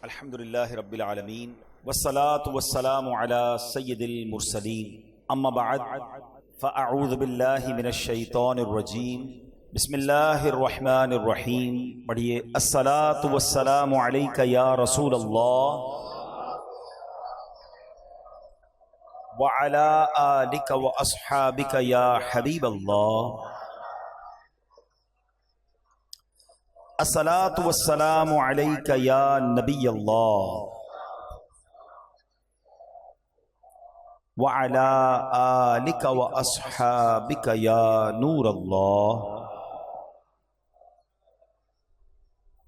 الحمدللہ رب العالمین والصلاة والسلام علی سید المرسلین اما بعد فاعوذ باللہ من الشیطان الرجیم بسم اللہ الرحمن الرحیم پڑھیے الصلاة والسلام علیک یا رسول اللہ وعلی آلک واصحابک یا حبیب اللہ الصلاۃ والسلام علیک یا نبی اللہ وعلی آلک واصحابک یا نور اللہ۔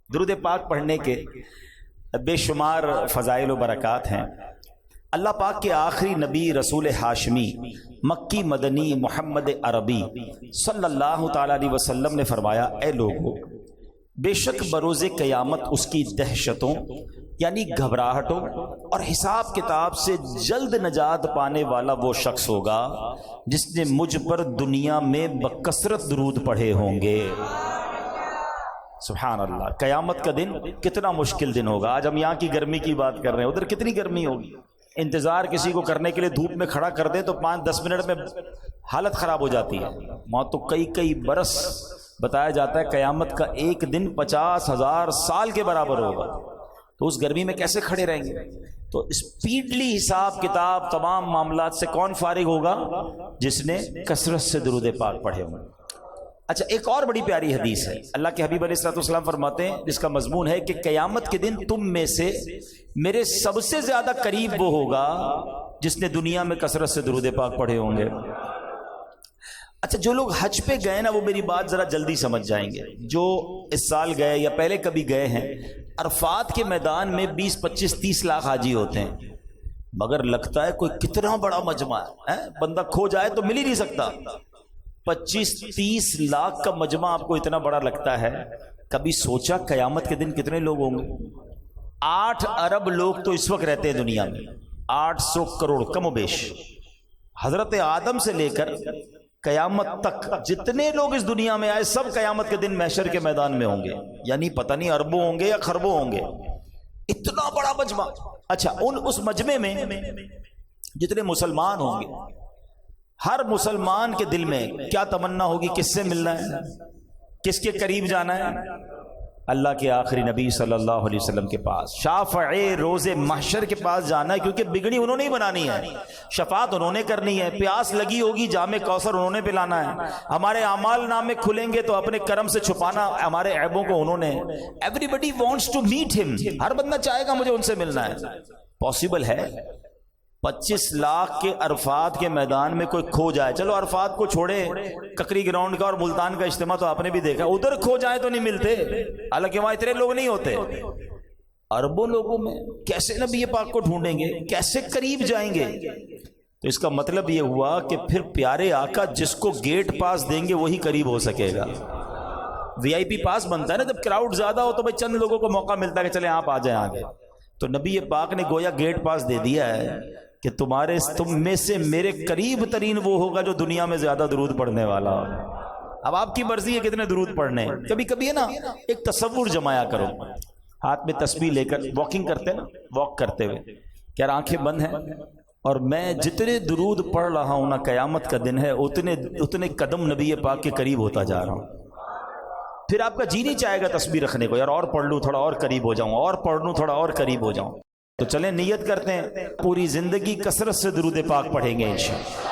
درود پاک پڑھنے کے بے شمار فضائل و برکات ہیں۔ اللہ پاک کے آخری نبی رسول ہاشمی مکی مدنی محمد عربی صلی اللہ تعالی علیہ وسلم نے فرمایا، اے لوگو، بے شک بروز قیامت اس کی دہشتوں یعنی گھبراہٹوں اور حساب کتاب سے جلد نجات پانے والا وہ شخص ہوگا جس نے مجھ پر دنیا میں بکثرت درود پڑھے ہوں گے۔ سبحان اللہ، قیامت کا دن کتنا مشکل دن ہوگا۔ آج ہم یہاں کی گرمی کی بات کر رہے ہیں، ادھر کتنی گرمی ہوگی۔ انتظار کسی کو کرنے کے لیے دھوپ میں کھڑا کر دیں تو 5-10 منٹ میں حالت خراب ہو جاتی ہے۔ وہاں تو کئی برس بتایا جاتا ہے قیامت کا ایک دن 50,000 سال کے برابر ہوگا، تو اس گرمی میں کیسے کھڑے رہیں گے؟ تو اسپیڈلی حساب کتاب تمام معاملات سے کون فارغ ہوگا؟ جس نے کثرت سے درود پاک پڑھے ہوں۔ اچھا، ایک اور بڑی پیاری حدیث ہے، اللہ کے حبیب علیہ الصلوۃ والسلام فرماتے ہیں، جس کا مضمون ہے کہ قیامت کے دن تم میں سے میرے سب سے زیادہ قریب وہ ہوگا جس نے دنیا میں کثرت سے درود پاک پڑھے ہوں گے۔ اچھا، جو لوگ حج پہ گئے نا وہ میری بات ذرا جلدی سمجھ جائیں گے۔ جو اس سال گئے یا پہلے کبھی گئے ہیں، عرفات کے میدان میں 20-25-30 لاکھ حاجی ہوتے ہیں، مگر لگتا ہے کوئی کتنا بڑا مجمع ہے، بندہ کھو جائے تو مل ہی نہیں سکتا۔ 25-30 لاکھ کا مجمع آپ کو اتنا بڑا لگتا ہے؟ کبھی سوچا قیامت کے دن کتنے لوگ ہوں گے؟ 8 ارب لوگ تو اس وقت رہتے ہیں دنیا میں، 800 کروڑ کم و بیش۔ حضرت آدم سے لے کر قیامت تک جتنے لوگ اس دنیا میں آئے سب قیامت کے دن محشر کے میدان میں ہوں گے، یعنی پتہ نہیں اربوں ہوں گے یا خربوں ہوں گے، اتنا بڑا مجمع۔ اچھا، اس مجمع میں جتنے مسلمان ہوں گے، ہر مسلمان کے دل میں کیا تمنا ہوگی؟ کس سے ملنا ہے، کس کے قریب جانا ہے؟ اللہ کے آخری نبی صلی اللہ علیہ وسلم کے پاس، شافع روز محشر کے پاس جانا ہے، کیونکہ بگڑی انہوں نے ہی بنانی ہے، شفاعت انہوں نے کرنی ہے، پیاس لگی ہوگی جام کوثر انہوں نے پلانا ہے، ہمارے اعمال نامے کھلیں گے تو اپنے کرم سے چھپانا ہمارے عیبوں کو انہوں نے۔ Everybody wants to meet ہم، ہر بندہ چاہے گا مجھے ان سے ملنا ہے۔ پاسبل ہے 25 لاکھ کے عرفات کے میدان میں کوئی کھو جائے؟ چلو عرفات کو چھوڑے، ککری گراؤنڈ کا اور ملتان کا اجتماع تو آپ نے بھی دیکھا، ادھر کھو جائے تو نہیں ملتے، حالانکہ وہاں اتنے لوگ نہیں ہوتے۔ اربوں لوگوں میں کیسے نبی پاک کو ڈھونڈیں گے، کیسے قریب جائیں گے؟ تو اس کا مطلب یہ ہوا کہ پھر پیارے آقا جس کو گیٹ پاس دیں گے وہی قریب ہو سکے گا۔ VIP پاس بنتا ہے نا، جب کراؤڈ زیادہ ہو تو بھائی چند لوگوں کو موقع ملتا ہے کہ چلیں آپ آ جائیں آگے، تو نبی پاک نے گویا گیٹ پاس دے دیا ہے کہ تم میں سے میرے قریب ترین وہ ہوگا جو دنیا میں زیادہ درود پڑھنے والا ہو۔ اب آپ کی مرضی ہے کتنے درود پڑھنے۔ کبھی کبھی ہے نا، ایک تصور جمایا کرو، ہاتھ میں تسبیح لے کر واکنگ کرتے نا، واک کرتے ہوئے کہ یار آنکھیں بند ہیں اور میں جتنے درود پڑھ رہا ہوں نا، قیامت کا دن ہے اتنے قدم نبی پاک کے قریب ہوتا جا رہا ہوں۔ پھر آپ کا جی نہیں چاہے گا تسبیح رکھنے کو، یار اور پڑھ لوں تھوڑا اور قریب ہو جاؤں، اور پڑھ لوں تھوڑا اور قریب ہو جاؤں۔ تو چلیں نیت کرتے ہیں پوری زندگی کثرت سے درود پاک پڑھیں گے انشاءاللہ۔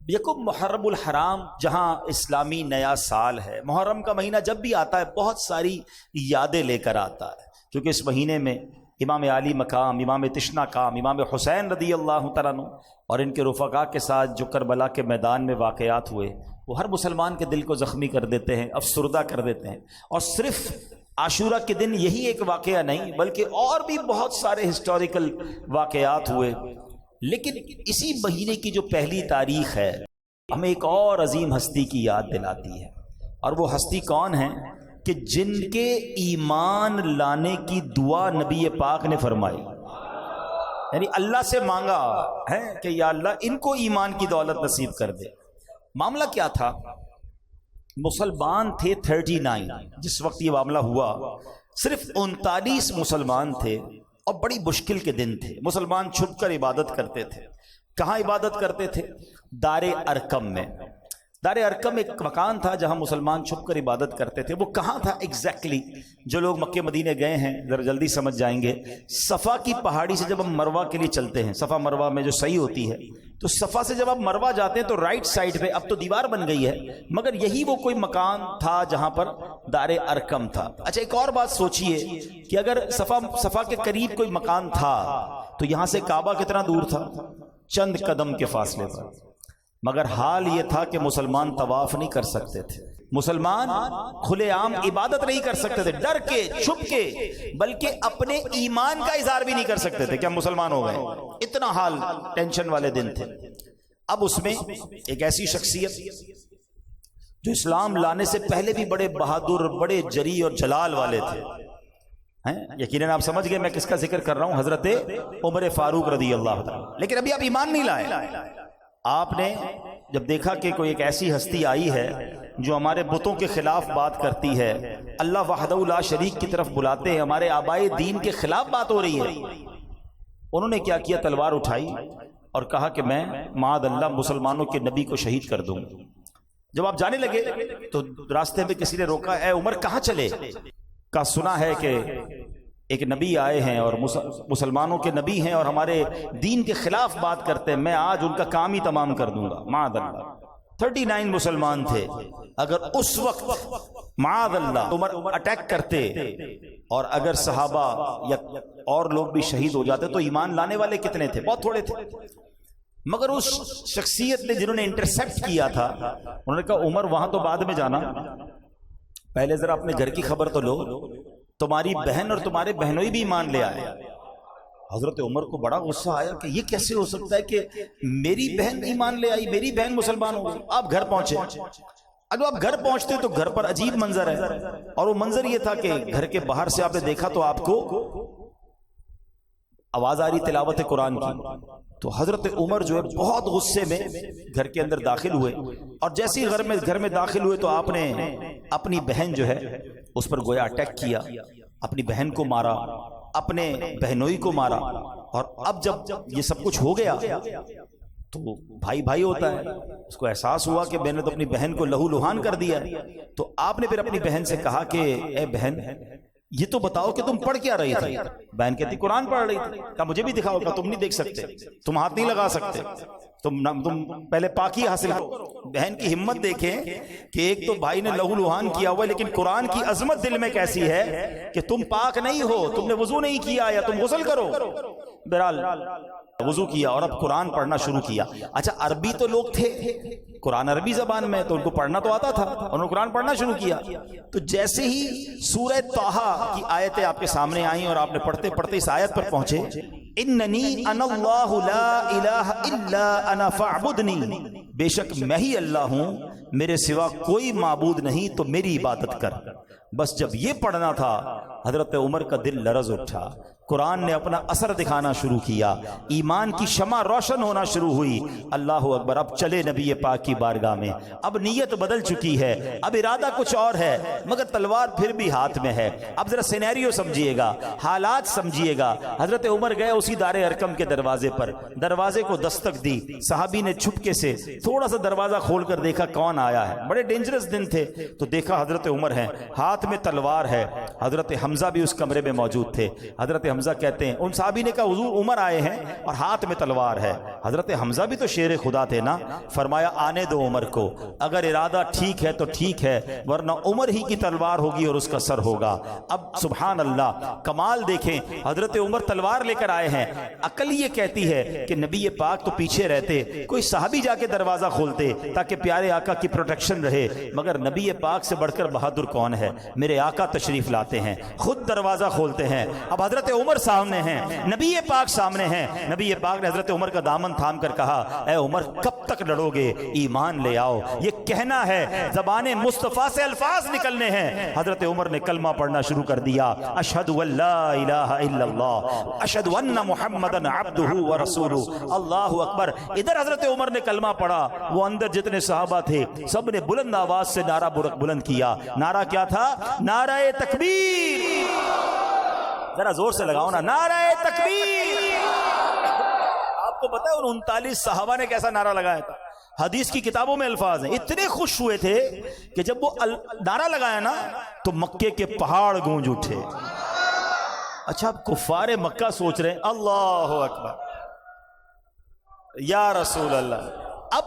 یکم محرم الحرام جہاں اسلامی نیا سال ہے، محرم کا مہینہ جب بھی آتا ہے بہت ساری یادیں لے کر آتا ہے، کیونکہ اس مہینے میں امام علی مقام، امام تشنا کام، امام حسین رضی اللہ تعالیٰ عنہ اور ان کے رفقا کے ساتھ جو کربلا کے میدان میں واقعات ہوئے وہ ہر مسلمان کے دل کو زخمی کر دیتے ہیں، افسردہ کر دیتے ہیں۔ اور صرف عاشورہ کے دن یہی ایک واقعہ نہیں بلکہ اور بھی بہت سارے ہسٹوریکل واقعات ہوئے، لیکن اسی مہینے کی جو پہلی تاریخ ہے ہمیں ایک اور عظیم ہستی کی یاد دلاتی ہے، اور وہ ہستی کون ہے کہ جن کے ایمان لانے کی دعا نبی پاک نے فرمائی، یعنی اللہ سے مانگا ہے کہ یا اللہ ان کو ایمان کی دولت نصیب کر دے۔ معاملہ کیا تھا؟ مسلمان تھے 39 جس وقت یہ معاملہ ہوا، صرف 39 مسلمان تھے اور بڑی مشکل کے دن تھے. مسلمان چھپ کر عبادت کرتے تھے. کہاں عبادت کرتے تھے؟ دار ارقم میں. دار ارقم ایک مکان تھا جہاں مسلمان چھپ کر عبادت کرتے تھے. وہ کہاں تھا ایگزیکٹلی؟ جو لوگ مکے مدینے گئے ہیں ذرا جلدی سمجھ جائیں گے. صفا کی پہاڑی سے جب ہم مروہ کے لیے چلتے ہیں، صفا مروہ میں جو صحیح ہوتی ہے، تو صفا سے جب آپ مروہ جاتے ہیں تو رائٹ سائڈ پہ، اب تو دیوار بن گئی ہے، مگر یہی وہ کوئی مکان تھا جہاں پر دار ارقم تھا. اچھا ایک اور بات سوچئے کہ اگر صفا کے قریب کوئی مکان تھا تو یہاں سے کعبہ کتنا دور تھا؟ چند قدم کے فاصلے پر. مگر حال یہ تھا کہ مسلمان طواف نہیں کر سکتے تھے، مسلمان کھلے عام عبادت نہیں کر سکتے تھے، ڈر کے، چھپ کے، بلکہ اپنے ایمان کا اظہار بھی نہیں کر سکتے تھے کہ ہم مسلمان ہو گئے. اتنا حال ٹینشن والے دن تھے. اب اس میں ایک ایسی شخصیت جو اسلام لانے سے پہلے بھی بڑے بہادر، بڑے جری اور جلال والے تھے. یقیناً آپ سمجھ گئے میں کس کا ذکر کر رہا ہوں، حضرت عمر فاروق رضی اللہ تعالیٰ. لیکن ابھی آپ ایمان نہیں لائے. آپ نے جب دیکھا کہ کوئی ایک ایسی ہستی آئی ہے جو ہمارے بتوں کے خلاف بات کرتی ہے، اللہ وحدہ لا شریک کی طرف بلاتے ہیں، ہمارے آبائے دین کے خلاف بات ہو رہی ہے، انہوں نے کیا کیا؟ تلوار اٹھائی اور کہا کہ میں معاذ اللہ مسلمانوں کے نبی کو شہید کر دوں. جب آپ جانے لگے تو راستے میں کسی نے روکا، اے عمر کہاں چلے؟ کہا سنا ہے کہ ایک نبی آئے ہیں اور مسلمانوں کے نبی ہیں اور ہمارے دین کے خلاف بات کرتے ہیں، میں آج ان کا کام ہی تمام کر دوں گا. معاذ اللہ 39 مسلمان تھے. اگر اس وقت معاذ اللہ عمر اٹیک کرتے اور اگر صحابہ یا اور لوگ بھی شہید ہو جاتے تو ایمان لانے والے کتنے تھے؟ بہت تھوڑے تھے. مگر اس شخصیت نے جنہوں نے انٹرسیپٹ کیا تھا، انہوں نے کہا عمر وہاں تو بعد میں جانا، پہلے ذرا اپنے گھر کی خبر تو لو، تمہاری بہن اور تمہارے بہنوئی بھی ایمان لے آئے. حضرت عمر کو بڑا غصہ آیا کہ یہ کیسے ہو سکتا ہے کہ میری بہن ایمان لے آئی، میری بہن مسلمان ہو گئی. آپ گھر پہنچے. اگر آپ گھر پہنچتے تو گھر پر عجیب منظر ہے، اور وہ منظر یہ تھا کہ گھر کے باہر سے آپ نے دیکھا تو آپ کو آواز آ رہی تلاوت قرآن کی. تو حضرت عمر جو ہے بہت غصے میں گھر کے اندر داخل ہوئے، اور جیسے ہی گھر میں داخل ہوئے تو آپ نے اپنی بہن جو ہے اس پر گویا اٹیک کیا، اپنی بہن کو مارا، اپنے بہنوئی کو مارا. اور اب جب یہ سب کچھ ہو گیا تو بھائی ہوتا ہے، اس کو احساس ہوا کہ میں نے تو اپنی بہن کو لہو لہان کر دیا. تو آپ نے پھر اپنی بہن سے کہا کہ اے بہن یہ تو بتاؤ کہ تم پڑھ کیا رہی تھی؟ بہن کہتی قرآن پڑھ رہی تھی. کہا مجھے بھی دکھاؤ. کہا تم نہیں دیکھ سکتے، تم ہاتھ نہیں لگا سکتے، تم پہلے پاکی حاصل کرو. بہن کی ہمت دیکھیں کہ ایک تو بھائی نے لہو لہان کیا ہوا، لیکن قرآن کی عظمت دل میں کیسی ہے کہ تم پاک نہیں ہو، تم نے وضو نہیں کیا، یا تم غسل کرو. بہرحال وضو کیا اور اب قرآن پڑھنا شروع کیا. اچھا عربی تو لوگ تھے، قرآن عربی زبان میں تو ان کو پڑھنا تو آتا تھا، انہوں نے قرآن پڑھنا شروع کیا. تو جیسے ہی سورہ طٰہٰ کی آیتیں آپ کے سامنے آئیں اور آپ نے پڑھتے پڑھتے اس آیت پر پہنچے، اننی انا اللہ لا الہ الا انا فاعبدنی، بے شک میں ہی اللہ ہوں، میرے سوا کوئی معبود نہیں تو میری عبادت کر. بس جب یہ پڑھنا تھا حضرت عمر کا دل لرز اٹھا. قرآن نے اپنا اثر دکھانا شروع کیا، ایمان کی شمع روشن ہونا شروع ہوئی. اللہ اکبر. اب چلے نبی پاک کی بارگاہ میں. اب نیت بدل چکی ہے، اب ارادہ کچھ اور ہے، مگر تلوار پھر بھی ہاتھ میں ہے. اب ذرا سینیریو سمجھیے گا، حالات سمجھیے گا. حضرت عمر گئے اسی دار ارقم کے دروازے پر، دروازے کو دستک دی. صحابی نے چھپکے سے تھوڑا سا دروازہ کھول کر دیکھا کون آیا ہے. بڑے ڈینجرس دن تھے. تو دیکھا حضرت عمر ہیں، ہاتھ میں تلوار ہے. حضرت حمزہ بھی اس کمرے میں موجود تھے. حضرت حمزہ کہتے ہیں ان صحابی نے کہا حضور عمر آئے ہیں اور ہاتھ میں تلوار ہے. حضرت حمزہ بھی تو شیر خدا تھے نا. فرمایا آنے دو عمر کو، اگر ارادہ ٹھیک ہے تو ٹھیک ہے، ورنہ عمر ہی کی تلوار ہوگی اور اس کا سر ہوگا. اب سبحان اللہ کمال دیکھیں، حضرت عمر تلوار لے کر آئے ہیں. عقل یہ کہتی ہے کہ نبی پاک تو پیچھے رہتے، کوئی صحابی جا کے دروازہ کھولتے تاکہ پیارے آقا کی پروٹیکشن رہے. مگر نبی پاک سے بڑھ کر بہادر کون ہے؟ میرے آقا تشریف لاتے ہیں، خود دروازہ کھولتے ہیں. اب حضرت عمر عمر سامنے ہیں، نبی پاک سامنے ہیں. نبی پاک نے حضرت عمر کا دامن تھام کر کہا اے عمر کب تک لڑو گے، ایمان لے آؤ. یہ کہنا ہے، زبان مصطفیٰ سے الفاظ نکلنے ہیں. حضرت عمر نے کلمہ پڑھنا شروع کر دیا، اشہد ان لا الہ الا اللہ اشہد ان محمدن عبدہ ورسولہ. اللہ اکبر. ادھر حضرت عمر نے کلمہ پڑھا، وہ اندر جتنے صحابہ تھے سب نے بلند آواز سے نعرہ بلند کیا. نعرہ کیا تھا؟ نعرہ تکبیر. ذرا زور سے لگاؤ نا، نعرہ تکبیر. آپ کو پتا ہے ان 39 صحابہ نے کیسا نعرہ لگایا تھا؟ حدیث کی کتابوں میں الفاظ ہیں، اتنے خوش ہوئے تھے کہ جب وہ نعرہ لگایا نا تو مکے کے پہاڑ گونج اٹھے. اچھا اب کفار مکہ سوچ رہے ہیں اللہ اکبر یا رسول اللہ، اب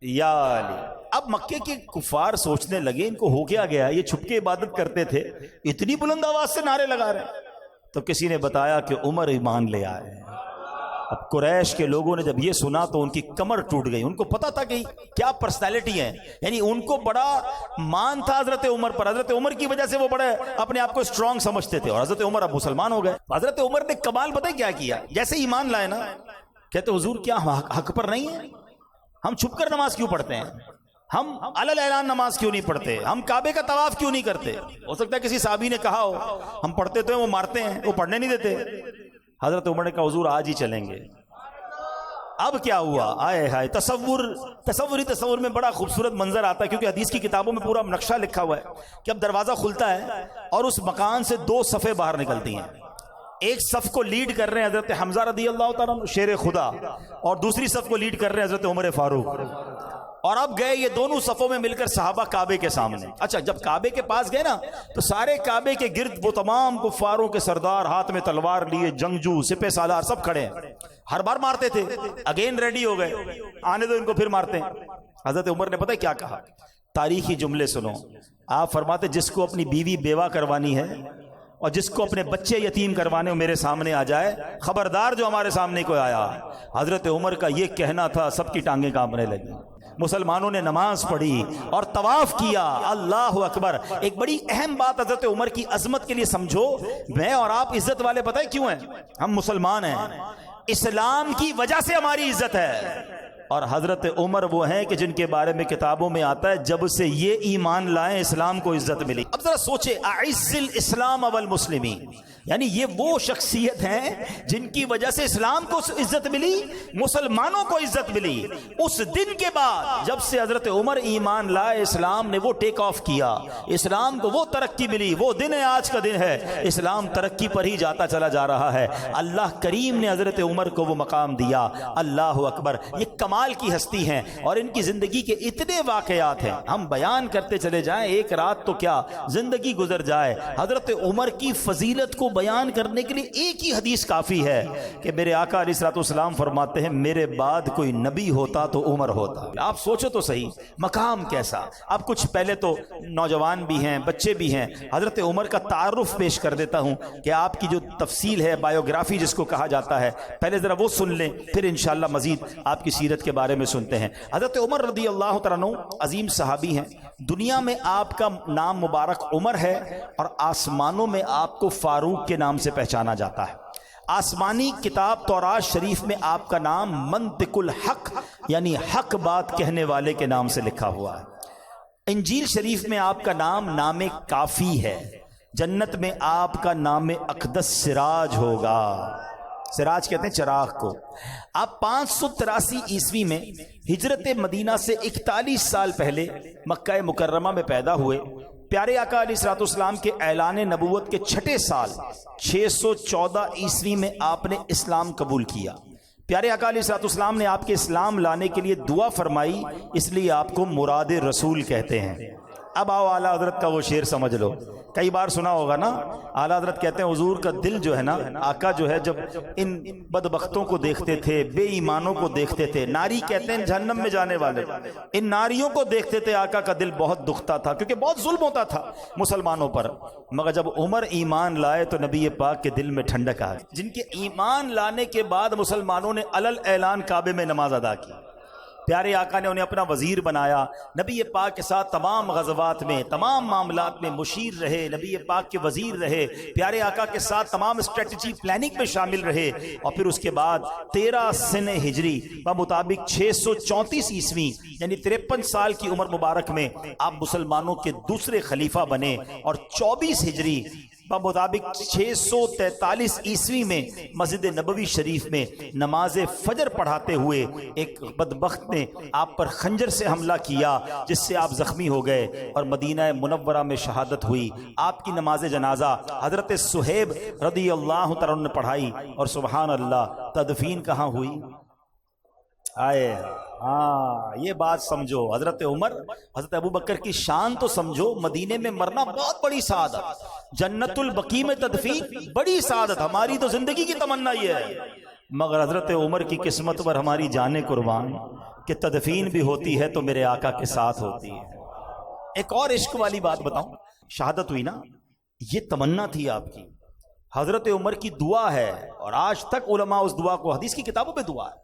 یا علی. اب مکے کے کفار سوچنے لگے ان کو ہو گیا، یہ چھپ کے عبادت کرتے تھے، اتنی بلند آواز سے نعرے لگا رہے ہیں. تو کسی نے بتایا کہ عمر ایمان لے آئے. اب قریش کے لوگوں نے جب یہ سنا تو ان کی کمر ٹوٹ گئی. ان کو پتا تھا کہ کیا پرسنالٹی ہے، یعنی ان کو بڑا مان تھا حضرت عمر پر. حضرت عمر کی وجہ سے وہ بڑے اپنے آپ کو اسٹرانگ سمجھتے تھے، اور حضرت عمر اب مسلمان ہو گئے. حضرت عمر نے کمال پتہ کیا کیا؟ جیسے ایمان لائے نا، کہتے حضور کیا ہم حق پر نہیں ہیں؟ ہم چھپ کر نماز کیوں پڑھتے ہیں؟ ہم علل اعلان نماز کیوں نہیں پڑھتے؟ ہم کعبے کا طواف کیوں نہیں کرتے؟ ہو سکتا ہے کسی صحابی نے کہا ہو ہم پڑھتے تو ہیں، وہ مارتے ہیں، وہ پڑھنے نہیں دیتے. حضرت عمر نے کہا حضور آج ہی چلیں گے. اب کیا ہوا؟ آئے ہائے. تصور میں بڑا خوبصورت منظر آتا ہے، کیونکہ حدیث کی کتابوں میں پورا نقشہ لکھا ہوا ہے کہ اب دروازہ کھلتا ہے اور اس مکان سے 2 صفیں باہر نکلتی ہیں. ایک صف کو لیڈ کر رہے ہیں حضرت حمزہ رضی اللہ تعالیٰ عنہ شیر خدا، اور دوسری صف کو لیڈ کر رہے ہیں حضرت عمر فاروق. اور اب گئے یہ دونوں صفوں میں مل کر صحابہ کعبے کے سامنے. اچھا جب کعبے کے پاس گئے نا تو سارے کعبے کے گرد وہ تمام کفاروں کے سردار ہاتھ میں تلوار لیے، جنگجو، سپہ سالار سب کھڑے ہیں. ہر بار مارتے تھے، اگین ریڈی ہو گئے، آنے دو ان کو پھر مارتے ہیں. حضرت عمر نے پتہ کیا کہا؟ تاریخی جملے سنو. آپ فرماتے جس کو اپنی بیوی بیوہ کروانی ہے اور جس کو اپنے بچے یتیم کروانے میرے سامنے آ جائے، خبردار جو ہمارے سامنے کوئی آیا. حضرت عمر کا یہ کہنا تھا، سب کی ٹانگیں کانپنے لگی. مسلمانوں نے نماز پڑھی اور طواف کیا. اللہ اکبر. ایک بڑی اہم بات حضرت عمر کی عظمت کے لیے سمجھو، میں اور آپ عزت والے پتہ ہے کیوں ہیں؟ ہم مسلمان ہیں، اسلام کی وجہ سے ہماری عزت ہے. اور حضرت عمر وہ ہیں کہ جن کے بارے میں کتابوں میں آتا ہے جب سے یہ ایمان لائیں اسلام کو عزت ملی. اب ذرا سوچے، اعز الاسلام والمسلمین، یعنی یہ وہ شخصیت ہیں جن کی وجہ سے اسلام کو عزت ملی، مسلمانوں کو عزت ملی. اس دن کے بعد جب سے حضرت عمر ایمان لائے، اسلام نے وہ ٹیک آف کیا، اسلام کو وہ ترقی ملی. وہ دن ہے، آج کا دن ہے، اسلام ترقی پر ہی جاتا چلا جا رہا ہے. اللہ کریم نے حضرت عمر کو وہ مقام دیا. اللہ اکبر. یہ کمال کی ہستی ہیں اور ان کی زندگی کے اتنے واقعات ہیں، ہم بیان کرتے چلے جائیں ایک رات تو کیا زندگی گزر جائے. حضرت عمر کی فضیلت کو بیان کرنے کے لیے ایک ہی حدیث کافی ہے کہ میرے آقا علیہ الصلوۃ والسلام فرماتے ہیں میرے بعد کوئی نبی ہوتا تو عمر ہوتا. آپ سوچو تو صحیح مقام کیسا. اب کچھ پہلے تو نوجوان بھی ہیں، بچے بھی ہیں، حضرت عمر کا تعارف پیش کر دیتا ہوں کہ آپ کی جو تفصیل ہے، بایوگرافی جس کو کہا جاتا ہے، پہلے ذرا وہ سن لیں، پھر انشاءاللہ مزید آپ کی سیرت کے بارے میں سنتے ہیں. حضرت عمر رضی اللہ تعالیٰ عنہ عظیم صحابی ہیں. دنیا میں آپ کا نام مبارک عمر ہے اور آسمانوں میں آپ کو فاروق کے نام سے پہچانا جاتا ہے. آسمانی کتاب تورات شریف میں آپ کا نام منطق الحق یعنی حق بات کہنے والے کے نام سے لکھا ہوا ہے. انجیل شریف میں آپ کا نام نام کافی ہے. جنت میں آپ کا نام اقدس سراج ہوگا. سراج کہتے ہیں چراغ کو. آپ 583 عیسوی میں ہجرت مدینہ سے 41 سال پہلے مکہ مکرمہ میں پیدا ہوئے. پیارے آقا علیہ الصلوۃ والسلام کے اعلان نبوت کے 6 سال 614 عیسوی میں آپ نے اسلام قبول کیا. پیارے آقا علیہ الصلوۃ والسلام نے آپ کے اسلام لانے کے لیے دعا فرمائی، اس لیے آپ کو مراد رسول کہتے ہیں. اب آؤ اعلیٰ حضرت کا وہ شعر سمجھ لو. کئی بار سنا ہوگا نا، اعلیٰ حضرت کہتے ہیں حضور کا دل جو ہے نا، آقا جو ہے جب ان بدبختوں کو دیکھتے تھے، بے ایمانوں کو دیکھتے تھے، ناری کہتے ہیں جہنم میں جانے والے، ان ناریوں کو دیکھتے تھے، آقا کا دل بہت دکھتا تھا کیونکہ بہت ظلم ہوتا تھا مسلمانوں پر. مگر جب عمر ایمان لائے تو نبی پاک کے دل میں ٹھنڈک آ گئی. جن کے ایمان لانے کے بعد مسلمانوں نے علل اعلان کعبے میں نماز ادا کی. پیارے آقا نے انہیں اپنا وزیر بنایا، نبی پاک کے ساتھ تمام غزوات میں تمام معاملات میں مشیر رہے، نبی پاک کے وزیر رہے، پیارے آقا کے ساتھ تمام اسٹریٹجی پلاننگ میں شامل رہے، اور پھر اس کے بعد 13 سن ہجری بمطابق 634 عیسوی یعنی 53 سال کی عمر مبارک میں آپ مسلمانوں کے دوسرے خلیفہ بنے، اور 24 ہجری بمطابق 643 عیسوی میں مسجد نبوی شریف میں نماز فجر پڑھاتے ہوئے ایک بدبخت نے آپ پر خنجر سے حملہ کیا، جس سے آپ زخمی ہو گئے اور مدینہ منورہ میں شہادت ہوئی۔ آپ کی نماز جنازہ حضرت صہیب رضی اللہ تعالیٰ عنہ نے پڑھائی، اور سبحان اللہ تدفین کہاں ہوئی؟ آئے یہ بات سمجھو، حضرت عمر حضرت ابوبکر کی شان تو سمجھو، مدینے میں مرنا بہت بڑی سعادت، جنت البقیع میں تدفین بڑی سعادت، ہماری تو زندگی کی تمنا یہ ہے، مگر حضرت عمر کی قسمت پر ہماری جانیں قربان کہ تدفین بھی ہوتی ہے تو میرے آقا کے ساتھ ہوتی ہے۔ ایک اور عشق والی بات بتاؤں، شہادت ہوئی نا، یہ تمنا تھی آپ کی، حضرت عمر کی دعا ہے، اور آج تک علماء اس دعا کو حدیث کی کتابوں پہ دعا ہے،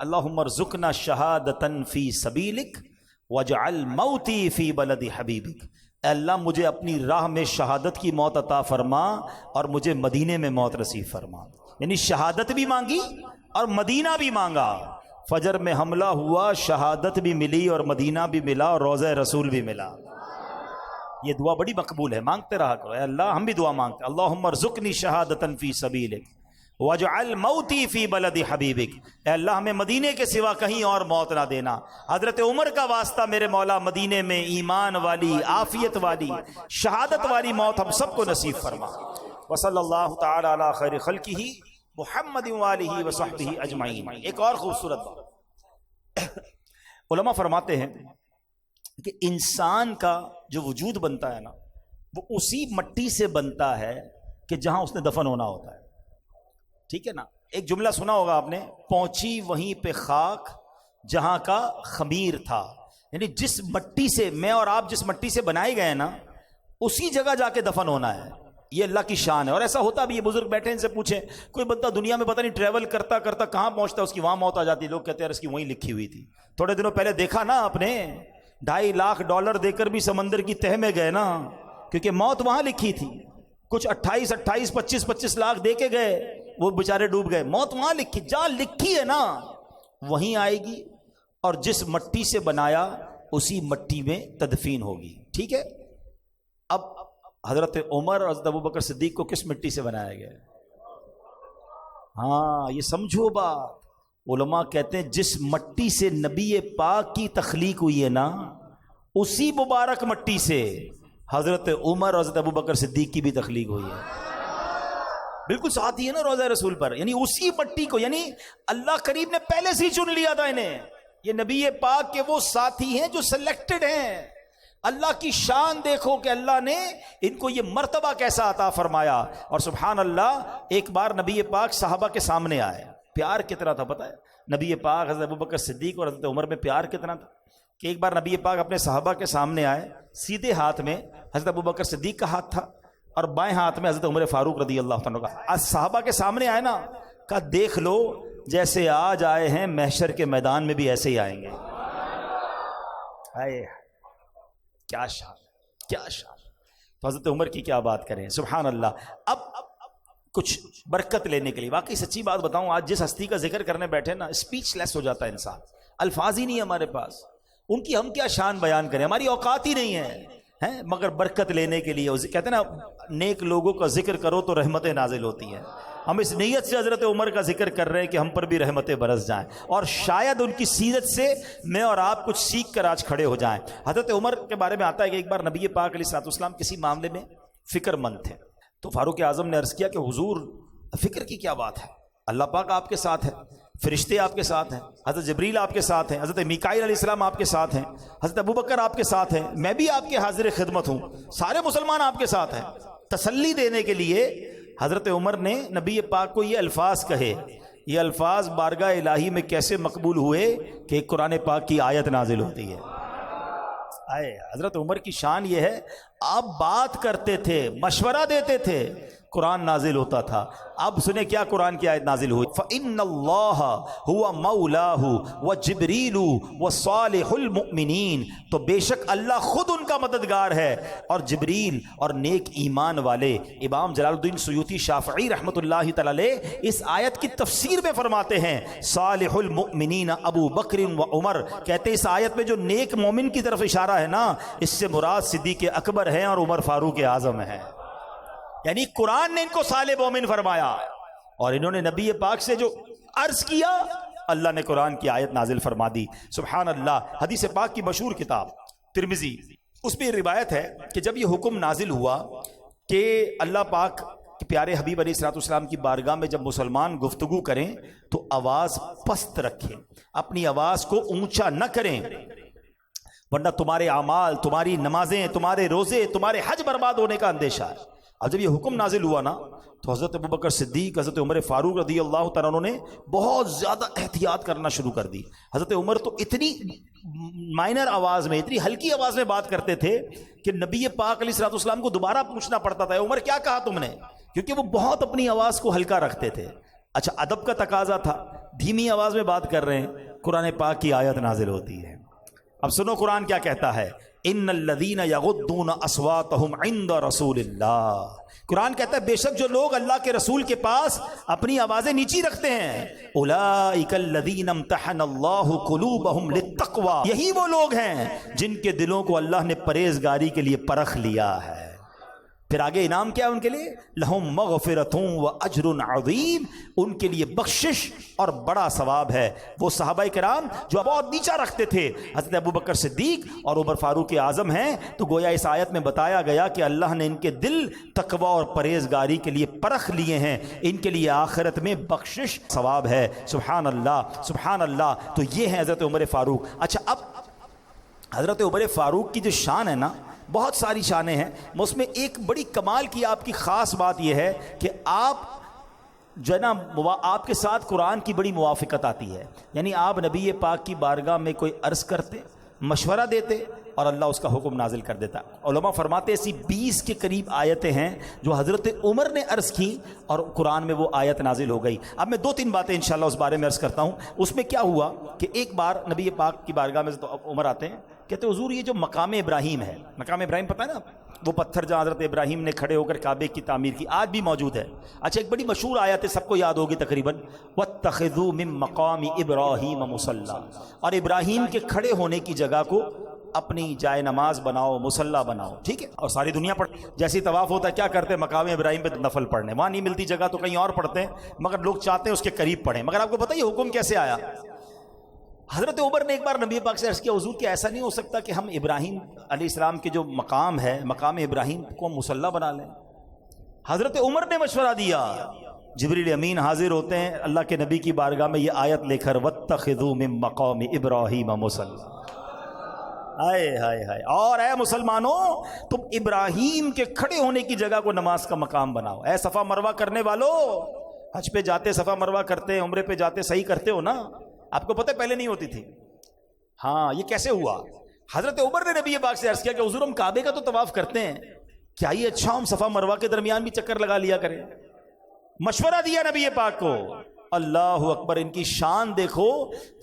اللہم ارزقنا شہادتا فی سبیلک واجعل موتی فی بلد حبیبک، اے اللہ مجھے اپنی راہ میں شہادت کی موت عطا فرما اور مجھے مدینے میں موت نصیب فرما، یعنی شہادت بھی مانگی اور مدینہ بھی مانگا، فجر میں حملہ ہوا، شہادت بھی ملی اور مدینہ بھی ملا اور روضہ رسول بھی ملا۔ یہ دعا بڑی مقبول ہے، مانگتے رہا کرو، اے اللہ ہم بھی دعا مانگتے، اللہم ارزقنی شہادتا فی سبیلک وَاجْعَلْ مَوْتِي فِي بَلَدِ حَبِيبِكَ، اے اللہ ہمیں مدینے کے سوا کہیں اور موت نہ دینا۔ حضرت عمر کا واسطہ میرے مولا مدینے میں ایمان والی، عافیت والی، شہادت والی موت ہم سب کو نصیب فرما۔ وصلی اللہ تعالی علی خیر خلقہ محمد وآلہ وصحبہ اجمعین۔ ایک اور خوبصورت بات، علماء فرماتے ہیں کہ انسان کا جو وجود بنتا ہے نا، وہ اسی مٹی سے بنتا ہے کہ جہاں اس نے دفن ہونا ہوتا ہے، ٹھیک ہے نا؟ ایک جملہ سنا ہوگا آپ نے، پہنچی وہیں پہ خاک جہاں کا خمیر تھا، یعنی جس مٹی سے میں اور آپ جس مٹی سے بنائے گئے نا، اسی جگہ جا کے دفن ہونا ہے۔ یہ اللہ کی شان ہے، اور ایسا ہوتا بھی، یہ بزرگ بیٹھے ان سے پوچھیں، کوئی بندہ دنیا میں پتہ نہیں ٹریول کرتا کرتا کہاں پہنچتا ہے، اس کی وہاں موت آ جاتی ہے، لوگ کہتے ہیں اس کی وہیں لکھی ہوئی تھی۔ تھوڑے دنوں پہلے دیکھا نا آپ نے، 2.5 لاکھ ڈالر دے کر بھی سمندر کی تہ میں گئے نا، کیونکہ موت وہاں لکھی تھی۔ کچھ 28 25 لاکھ دے کے گئے، وہ بیچارے ڈوب گئے، موت وہاں لکھی، جہاں لکھی ہے نا وہیں آئے گی، اور جس مٹی سے بنایا اسی مٹی میں تدفین ہوگی، ٹھیک ہے؟ اب حضرت عمر اور حضرت ابوبکر صدیق کو کس مٹی سے بنایا گیا؟ ہاں یہ سمجھو بات، علماء کہتے ہیں جس مٹی سے نبی پاک کی تخلیق ہوئی ہے نا، اسی مبارک مٹی سے حضرت عمر اور حضرت ابوبکر صدیق کی بھی تخلیق ہوئی ہے۔ بالکل ساتھی ہے نا روضہ رسول پر، یعنی اسی مٹی کو، یعنی اللہ کریم نے پہلے سے ہی چن لیا تھا انہیں، یہ نبی پاک کے وہ ساتھی ہیں جو سلیکٹڈ ہیں۔ اللہ کی شان دیکھو کہ اللہ نے ان کو یہ مرتبہ کیسا عطا فرمایا۔ اور سبحان اللہ، ایک بار نبی پاک صحابہ کے سامنے آئے، پیار کتنا تھا پتہ ہے نبی پاک حضرت ابوبکر صدیق اور حضرت عمر میں پیار کتنا تھا کہ ایک بار نبی پاک اپنے صحابہ کے سامنے آئے، سیدھے ہاتھ میں حضرت ابوبکر صدیق کا ہاتھ تھا اور بائیں ہاتھ میں حضرت عمر فاروق رضی اللہ عنہ کا۔ آج صحابہ کے سامنے آئے نا، کہا دیکھ لو جیسے آج آئے ہیں محشر کے میدان میں بھی ایسے ہی آئیں گے۔ کیا شان، کیا شان! تو حضرت عمر کی کیا بات کریں، سبحان اللہ۔ اب کچھ برکت لینے کے لیے، واقعی سچی بات بتاؤں، آج جس ہستی کا ذکر کرنے بیٹھے نا، اسپیچ لیس ہو جاتا ہے انسان، الفاظ ہی نہیں ہے ہمارے پاس، ان کی ہم کیا شان بیان کریں، ہماری اوقات ہی نہیں ہے، مگر برکت لینے کے لیے کہتے ہیں نا، نیک لوگوں کا ذکر کرو تو رحمتیں نازل ہوتی ہیں۔ ہم اس نیت سے حضرت عمر کا ذکر کر رہے ہیں کہ ہم پر بھی رحمتیں برس جائیں، اور شاید ان کی سیرت سے میں اور آپ کچھ سیکھ کر آج کھڑے ہو جائیں۔ حضرت عمر کے بارے میں آتا ہے کہ ایک بار نبی پاک علیہ الصلوۃ والسلام کسی معاملے میں فکر مند تھے، تو فاروق اعظم نے عرض کیا کہ حضور فکر کی کیا بات ہے، اللہ پاک آپ کے ساتھ ہے، فرشتے آپ کے ساتھ ہیں، حضرت جبریل آپ کے ساتھ ہیں، حضرت میکائیل علیہ السلام آپ کے ساتھ ہیں، حضرت ابوبکر آپ کے ساتھ ہیں، میں بھی آپ کے حاضر خدمت ہوں، سارے مسلمان آپ کے ساتھ ہیں۔ تسلی دینے کے لیے حضرت عمر نے نبی پاک کو یہ الفاظ کہے، یہ الفاظ بارگاہ الہی میں کیسے مقبول ہوئے کہ ایک قرآن پاک کی آیت نازل ہوتی ہے۔ حضرت عمر کی شان یہ ہے، آپ بات کرتے تھے، مشورہ دیتے تھے، قرآن نازل ہوتا تھا۔ اب سنیں کیا قرآن کی آیت نازل ہوئی، فَإِنَّ اللَّهَ هُوَ مَوْلَاهُ وَجِبْرِيلُ وَصَالِحُ الْمُؤْمِنِينَ، تو بے شک اللہ خود ان کا مددگار ہے، اور جبریل اور نیک ایمان والے۔ امام جلال الدین سیوطی شافعی رحمۃ اللہ تعالی علیہ اس آیت کی تفسیر میں فرماتے ہیں صالح المؤمنین ابو بکر و عمر، کہتے ہیں اس آیت میں جو نیک مومن کی طرف اشارہ ہے نا، اس سے مراد صدیق اکبر ہیں اور عمر فاروق اعظم ہیں۔ یعنی قرآن نے ان کو صالح مومن فرمایا، اور انہوں نے نبی پاک سے جو عرض کیا، اللہ نے قرآن کی آیت نازل فرما دی۔ سبحان اللہ۔ حدیث پاک کی مشہور کتاب ترمذی، اس میں روایت ہے کہ جب یہ حکم نازل ہوا کہ اللہ پاک کہ پیارے حبیب علیہ الصلوۃ والسلام کی بارگاہ میں جب مسلمان گفتگو کریں تو آواز پست رکھیں، اپنی آواز کو اونچا نہ کریں، ورنہ تمہارے اعمال، تمہاری نمازیں، تمہارے روزے، تمہارے حج برباد ہونے کا اندیشہ ہے۔ اب جب یہ حکم نازل ہوا نا تو حضرت ابوبکر صدیق، حضرت عمر فاروق رضی اللہ تعالیٰ عنہ نے بہت زیادہ احتیاط کرنا شروع کر دی۔ حضرت عمر تو اتنی مائنر آواز میں، اتنی ہلکی آواز میں بات کرتے تھے کہ نبی پاک علیہ الصلوۃ والسلام کو دوبارہ پوچھنا پڑتا تھا، عمر کیا کہا تم نے، کیونکہ وہ بہت اپنی آواز کو ہلکا رکھتے تھے۔ اچھا، ادب کا تقاضا تھا، دھیمی آواز میں بات کر رہے ہیں، قرآن پاک کی آیت نازل ہوتی ہے۔ اب سنو قرآن کیا کہتا ہے، ان الذین یغضون اصواتهم عند رسول اللہ۔ قرآن کہتا ہے بے شک جو لوگ اللہ کے رسول کے پاس اپنی آوازیں نیچی رکھتے ہیں، اولئک الذین امتحن اللہ قلوبہم للتقوی، یہی وہ لوگ ہیں جن کے دلوں کو اللہ نے پرہیزگاری کے لیے پرکھ لیا ہے۔ پھر آگے انعام کیا ان کے لیے، لہم مغفرۃ و اجر عظیم، ان کے لیے بخشش اور بڑا ثواب ہے۔ وہ صحابہ کرام جو بہت نیچا رکھتے تھے، حضرت ابوبکر صدیق اور عمر فاروق اعظم ہیں، تو گویا اس آیت میں بتایا گیا کہ اللہ نے ان کے دل تقوی اور پرہیزگاری کے لیے پرکھ لیے ہیں، ان کے لیے آخرت میں بخشش ثواب ہے۔ سبحان اللہ، سبحان اللہ۔ تو یہ ہے حضرت عمر فاروق۔ اچھا، اب حضرت عمر فاروق کی جو شان ہے نا، بہت ساری شانیں ہیں، اس میں ایک بڑی کمال کی آپ کی خاص بات یہ ہے کہ آپ جو ہے نا، آپ کے ساتھ قرآن کی بڑی موافقت آتی ہے۔ یعنی آپ نبی پاک کی بارگاہ میں کوئی عرض کرتے، مشورہ دیتے، اور اللہ اس کا حکم نازل کر دیتا۔ علماء فرماتے ایسی 20 کے قریب آیتیں ہیں جو حضرت عمر نے عرض کی اور قرآن میں وہ آیت نازل ہو گئی۔ اب میں 2-3 باتیں انشاءاللہ اس بارے میں عرض کرتا ہوں۔ اس میں کیا ہوا کہ ایک بار نبی پاک کی بارگاہ میں تو عمر آتے ہیں، کہتے حضور یہ جو مقام ابراہیم ہے، مقام ابراہیم پتہ ہے نا، وہ پتھر جہاں حضرت ابراہیم نے کھڑے ہو کر کعبے کی تعمیر کی، آج بھی موجود ہے۔ اچھا، ایک بڑی مشہور آیت ہے، سب کو یاد ہوگی تقریباً، وَاتَّخِذُوا مِن مَّقَامِ إِبْرَاهِيمَ مُصَلًّى، اور ابراہیم کے کھڑے ہونے کی جگہ کو اپنی جائے نماز بناؤ، مصلی بناؤ، ٹھیک ہے۔ اور ساری دنیا پڑھ، جیسی طواف ہوتا ہے کیا کرتے ہیں، مقام ابراہیم پہ نفل پڑھنے، وہاں نہیں ملتی جگہ تو کہیں اور پڑھتے ہیں، مگر لوگ چاہتے ہیں اس کے قریب پڑھیں۔ مگر آپ کو پتہ ہے یہ حکم کیسے آیا؟ حضرت عمر نے ایک بار نبی پاک سے عرض کیا، حضور کیا ایسا نہیں ہو سکتا کہ ہم ابراہیم علیہ السلام کے جو مقام ہے، مقام ابراہیم کو ہم مصلی بنا لیں؟ حضرت عمر نے مشورہ دیا، جبریل امین حاضر ہوتے ہیں اللہ کے نبی کی بارگاہ میں یہ آیت لے کر، وَاتَّخِذُوا مِن مَّقَامِ إِبْرَاهِيمَ مُصَلًّى۔ ہائے ہائے ہائے، اور اے مسلمانوں، تم ابراہیم کے کھڑے ہونے کی جگہ کو نماز کا مقام بناؤ۔ اے صفا مروہ کرنے والو، حج پہ جاتے صفا مروہ کرتے، عمرے پہ جاتے صحیح کرتے ہو نا؟ آپ کو پتہ پہلے نہیں ہوتی تھی۔ ہاں، یہ کیسے ہوا؟ حضرت عمر نے نبی پاک سے عرض کیا کہ حضور ہم کعبے کا تو طواف کرتے ہیں، کیا یہ اچھا ہم صفا مروہ کے درمیان بھی چکر لگا لیا کریں؟ مشورہ دیا نبی پاک کو۔ اللہ اکبر، ان کی شان دیکھو،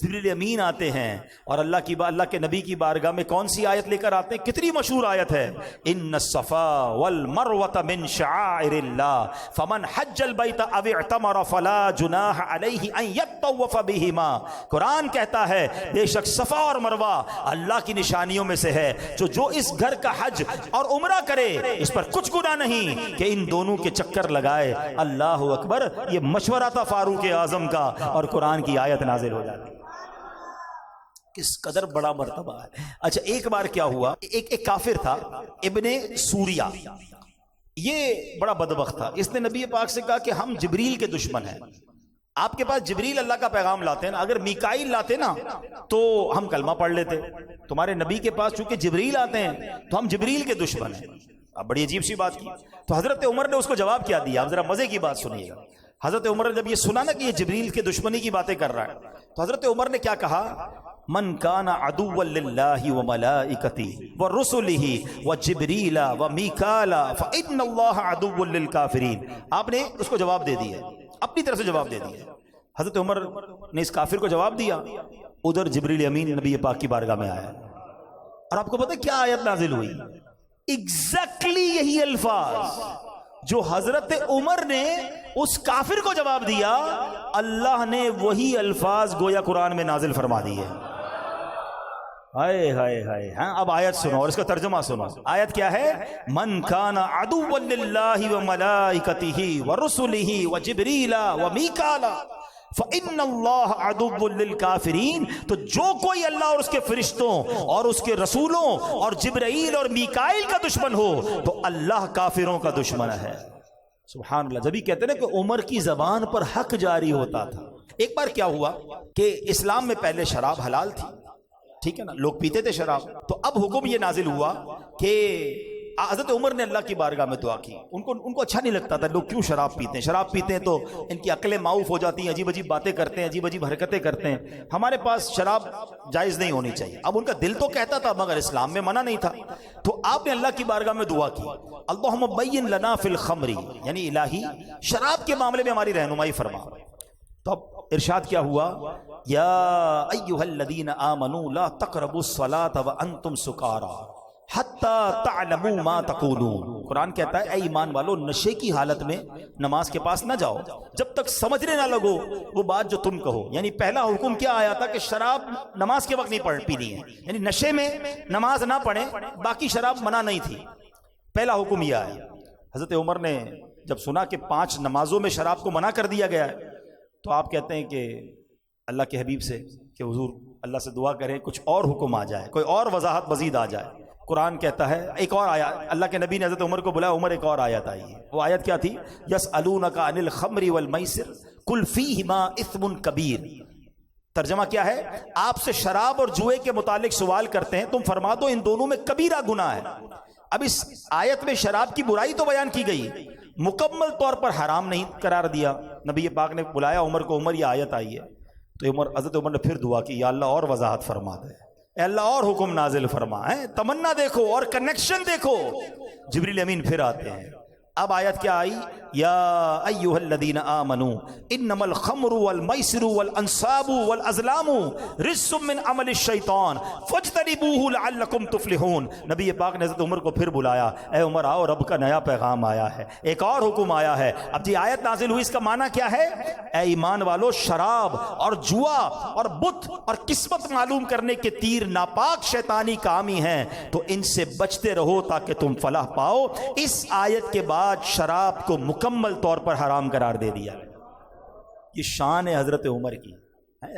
جبریل امین آتے ہیں اور اللہ کے نبی کی بارگاہ میں کون سی آیت لے کر آتے ہیں؟ کتنی مشہور آیت ہے، ان الصفا والمروۃ من شعائر اللہ فمن حج البیت او اعتمر فلا جناح علیہ ان یطوف بہما۔ قرآن کہتا ہے بے شک صفا اور مروہ اللہ کی نشانیوں میں سے ہے، جو اس گھر کا حج اور عمرہ کرے اس پر کچھ گناہ نہیں کہ ان دونوں کے چکر لگائے۔ اللہ اکبر، یہ مشورہ تھا فاروق اعظم کا، اور قرآن کی آیت نازل ہو جاتی۔ کس قدر بڑا مرتبہ ہے۔ اچھا، ایک بار کیا ہوا، ایک کافر تھا ابن سوریا، یہ بڑا بدبخت تھا، اس نے نبی پاک سے کہا کہ ہم جبریل کے دشمن ہیں، آپ کے پاس جبریل اللہ کا پیغام لاتے ہیں نا، اگر میکائیل لاتے نا تو ہم کلمہ پڑھ لیتے، تمہارے نبی کے پاس چونکہ جبریل آتے ہیں تو ہم جبریل کے دشمن ہیں۔ اب بڑی عجیب سی بات کی، تو حضرت عمر نے اس کو جواب کیا دیا، اب ذرا مزے کی بات سنیے گا۔ حضرت عمر نے جب یہ سنا نا کہ یہ جبریل کے دشمنی کی باتیں کر رہا ہے، تو حضرت عمر نے کیا کہا من کان عدوا للہ وملائکتہ ورسلہ وجبریل ومیکال فإن اللہ عدو للکافرین. آپ نے اس کو جواب دے دیا ہے، اپنی طرف سے جواب دے دیا ہے. حضرت عمر نے اس کافر کو جواب دیا. ادھر جبریل امین نبی پاک کی بارگاہ میں آیا، اور آپ کو پتہ ہے کیا آیت نازل ہوئی؟ ایگزیکٹلی یہی الفاظ جو حضرت عمر نے اس کافر کو جواب دیا، اللہ نے وہی الفاظ گویا قرآن میں نازل فرما دیے. ہائے ہائے ہائے. ہاں اب آیت سنو اور اس کا ترجمہ سنو. آیت کیا ہے؟ من کان عدوا للہ وملائکتہ ورسلہ وجبریل ومیکال فإن اللہ عدو للکافرین. تو جو کوئی اللہ اور اس کے فرشتوں اور اس کے رسولوں اور جبرائیل اور میکائیل کا دشمن ہو تو اللہ کافروں کا دشمن ہے. سبحان اللہ. جبھی کہتے ہیں کہ عمر کی زبان پر حق جاری ہوتا تھا. ایک بار کیا ہوا کہ اسلام میں پہلے شراب حلال تھی، ٹھیک ہے نا، لوگ پیتے تھے شراب. تو اب حکم یہ نازل ہوا کہ حضرت عمر نے اللہ کی بارگاہ میں دعا کی. ان کو اچھا نہیں لگتا تھا لوگ کیوں شراب پیتے ہیں. شراب پیتے ہیں تو ان کی عقلیں معاف ہو جاتی ہیں، عجیب عجیب باتیں کرتے ہیں، عجیب عجیب حرکتیں کرتے ہیں. ہمارے پاس شراب جائز نہیں ہونی چاہیے. اب ان کا دل تو کہتا تھا مگر اسلام میں منع نہیں تھا. تو آپ نے اللہ کی بارگاہ میں دعا کی، اللہم بین لنا فی الخمر، یعنی الہی شراب کے معاملے میں ہماری رہنمائی فرما. تو اب ارشاد کیا ہوا؟ یا ایھا الذین آمنوا لا تقربوا الصلاۃ وانتم سکارا حتی تعلموا ما تقولون. قرآن کہتا ہے اے ایمان والو نشے کی حالت میں نماز کے پاس نہ جاؤ جب تک سمجھنے نہ لگو وہ بات جو تم کہو. یعنی پہلا حکم کیا آیا تھا کہ شراب نماز کے وقت نہیں پینی ہے، یعنی نشے میں نماز نہ پڑھیں، باقی شراب منع نہیں تھی. پہلا حکم یہ آیا. حضرت عمر نے جب سنا کہ 5 نمازوں میں شراب کو منع کر دیا گیا ہے تو آپ کہتے ہیں کہ اللہ کے حبیب سے کہ حضور اللہ سے دعا کریں کچھ اور حکم آ جائے، کوئی اور وضاحت مزید آ جائے. قرآن کہتا ہے ایک اور آیا، اللہ کے نبی نے حضرت عمر کو بلایا، عمر ایک اور آیت آئی ہے. وہ آیت کیا تھی؟ یسألونک عن الخمر والمیسر قل فیہما اثم کبیر. ترجمہ کیا ہے؟ آپ سے شراب اور جوئے کے متعلق سوال کرتے ہیں، تم فرما دو ان دونوں میں کبیرہ گناہ ہے. اب اس آیت میں شراب کی برائی تو بیان کی گئی، مکمل طور پر حرام نہیں قرار دیا. نبی پاک نے بلایا عمر کو، عمر یہ آیت آئی ہے. تو حضرت عمر نے پھر دعا کی، یا اللہ اور وضاحت فرما دے، اے اللہ اور حکم نازل فرما. ہے تمنا دیکھو اور کنیکشن دیکھو. جبریل امین پھر آتے ہیں. اب آیت کیا آئی؟ یا ایھا الذین آمنوا انما الخمر والمیسر والانصاب والازلام رجس من عمل الشیطان فاجتنبوہ لعلکم تفلحون. نبی پاک نے حضرت عمر کو پھر بلایا، اے عمر آؤ رب کا نیا پیغام آیا ہے، ایک اور حکم آیا ہے. اب جی آیت نازل ہوئی، اس کا معنی کیا ہے؟ اے ایمان والو شراب اور جوا اور بت اور قسمت معلوم کرنے کے تیر ناپاک شیطانی کام ہی ہیں، تو ان سے بچتے رہو تاکہ تم فلاح پاؤ. اس آیت کے بعد شراب کو مکمل طور پر حرام قرار دے دیا. یہ شان ہے حضرت عمر کی.